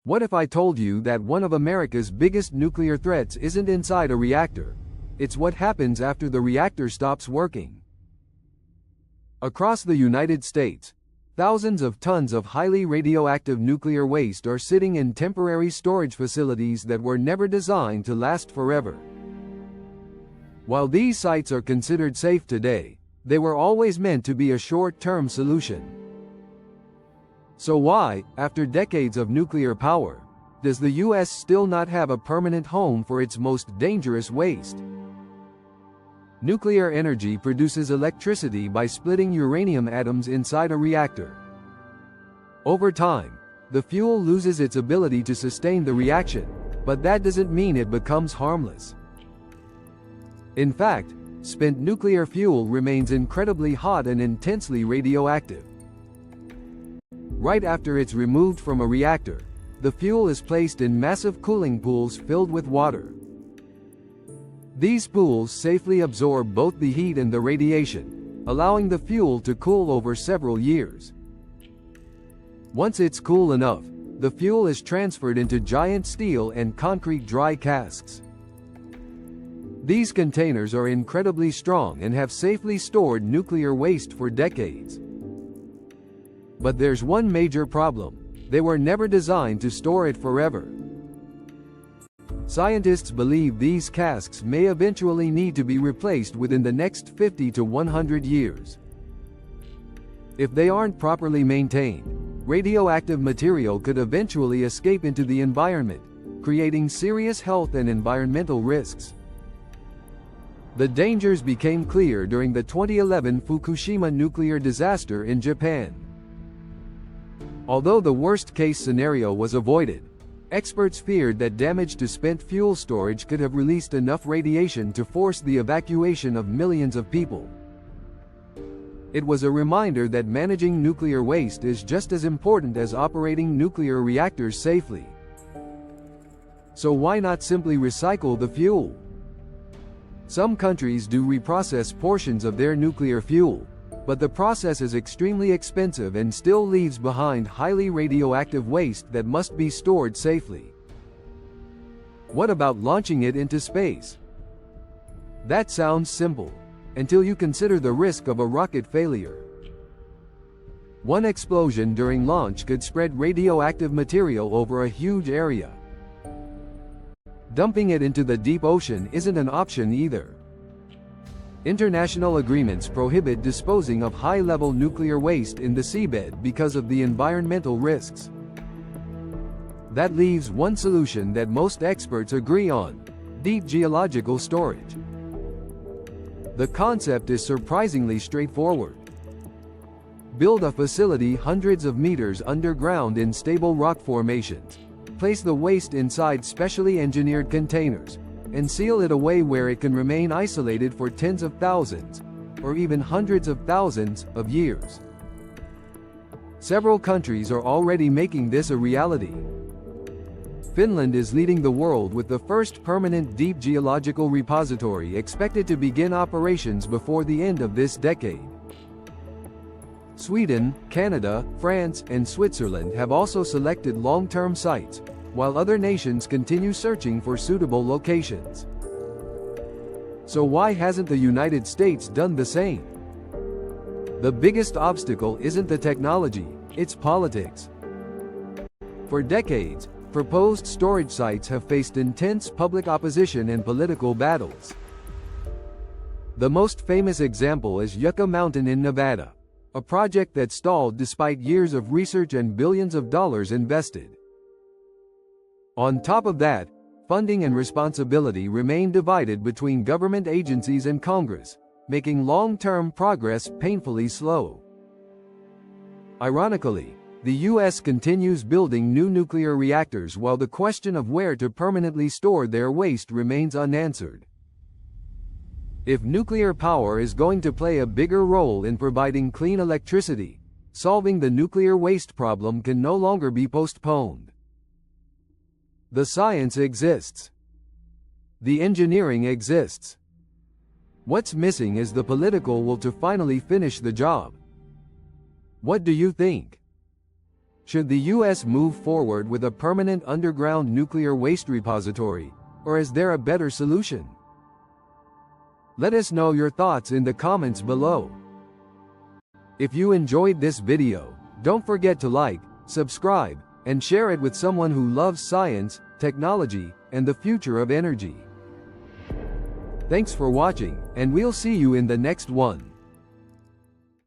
What if I told you that one of America's biggest nuclear threats isn't inside a reactor? It's what happens after the reactor stops working. Across the United States, thousands of tons of highly radioactive nuclear waste are sitting in temporary storage facilities that were never designed to last forever. While these sites are considered safe today, they were always meant to be a short-term solution. So why, after decades of nuclear power, does the US still not have a permanent home for its most dangerous waste? Nuclear energy produces electricity by splitting uranium atoms inside a reactor. Over time, the fuel loses its ability to sustain the reaction, but that doesn't mean it becomes harmless. In fact, spent nuclear fuel remains incredibly hot and intensely radioactive. Right after it's removed from a reactor, the fuel is placed in massive cooling pools filled with water. These pools safely absorb both the heat and the radiation, allowing the fuel to cool over several years. Once it's cool enough, the fuel is transferred into giant steel and concrete dry casks. These containers are incredibly strong and have safely stored nuclear waste for decades. But there's one major problem: they were never designed to store it forever. Scientists believe these casks may eventually need to be replaced within the next 50 to 100 years. If they aren't properly maintained, radioactive material could eventually escape into the environment, creating serious health and environmental risks. The dangers became clear during the 2011 Fukushima nuclear disaster in Japan. Although the worst-case scenario was avoided, experts feared that damage to spent fuel storage could have released enough radiation to force the evacuation of millions of people. It was a reminder that managing nuclear waste is just as important as operating nuclear reactors safely. So why not simply recycle the fuel? Some countries do reprocess portions of their nuclear fuel, but the process is extremely expensive and still leaves behind highly radioactive waste that must be stored safely. What about launching it into space? That sounds simple, until you consider the risk of a rocket failure. One explosion during launch could spread radioactive material over a huge area. Dumping it into the deep ocean isn't an option either. International agreements prohibit disposing of high-level nuclear waste in the seabed because of the environmental risks. That leaves one solution that most experts agree on: deep geological storage. The concept is surprisingly straightforward. Build a facility hundreds of meters underground in stable rock formations, place the waste inside specially engineered containers, and seal it away where it can remain isolated for tens of thousands, or even hundreds of thousands, of years. Several countries are already making this a reality. Finland is leading the world with the first permanent deep geological repository expected to begin operations before the end of this decade. Sweden, Canada, France, and Switzerland have also selected long-term sites, while other nations continue searching for suitable locations. So why hasn't the United States done the same? The biggest obstacle isn't the technology, it's politics. For decades, proposed storage sites have faced intense public opposition and political battles. The most famous example is Yucca Mountain in Nevada, a project that stalled despite years of research and billions of dollars invested. On top of that, funding and responsibility remain divided between government agencies and Congress, making long-term progress painfully slow. Ironically, the US continues building new nuclear reactors while the question of where to permanently store their waste remains unanswered. If nuclear power is going to play a bigger role in providing clean electricity, solving the nuclear waste problem can no longer be postponed. The science exists. The engineering exists. What's missing is the political will to finally finish the job. What do you think? Should the US move forward with a permanent underground nuclear waste repository, or is there a better solution? Let us know your thoughts in the comments below. If you enjoyed this video, don't forget to like, subscribe, and share it with someone who loves science, technology, and the future of energy. Thanks for watching, and we'll see you in the next one.